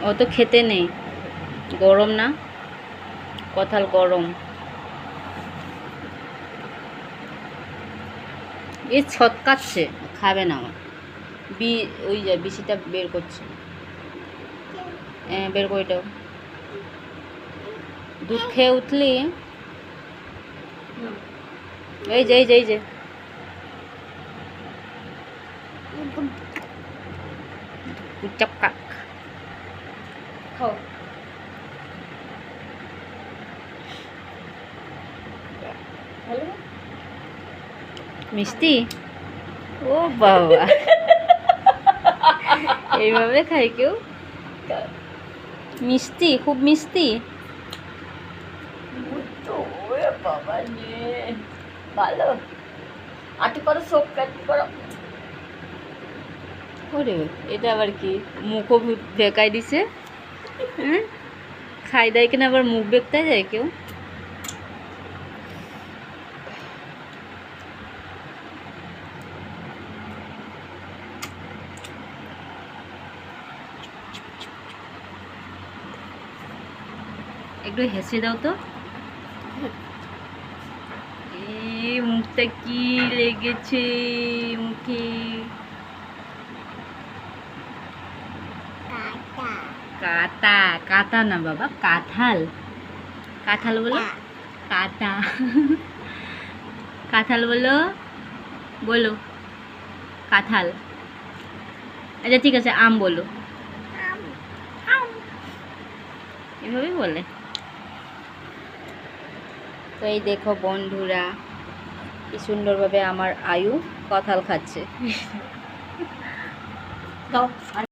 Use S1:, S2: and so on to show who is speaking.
S1: ও তো খেতে নেই, গরম না, কাঁঠাল গরম। এ ছটকাচ্ছে, খাবে না আমার। ওই যে বিচিটা বের করছে, বের করে দাও। দুধ খেয়ে উঠলি, এই যে এই যে এই যে চক্কা খাও। মিষ্টি, ও বাবা, এইভাবে খায় কেউ? মিষ্টি, খুব মিষ্টি।
S2: বাবা রে, ভালো। আটি করো, সব কাটি করো।
S1: ওরে, এটা আবার কি? মুখও বেকাই দিছে। হ্যাঁ, খাই দেয় কিনা আবার মুখ বেঁকতে যায় কেউ? একটু হেসে দাও তো। এই মুখটা কি লেগেছে মুখে? কাটা, কাটা না বাবা, কাঁঠাল। কাঁঠাল বলো, কাটা। কাঁঠাল বলো, বলো কাঁঠাল। আচ্ছা ঠিক আছে, আম বলো। এভাবেই বলে। তো এই দেখো বন্ধুরা, কি সুন্দরভাবে আমার আয়ু কাঁঠাল খাচ্ছে।
S2: দাও।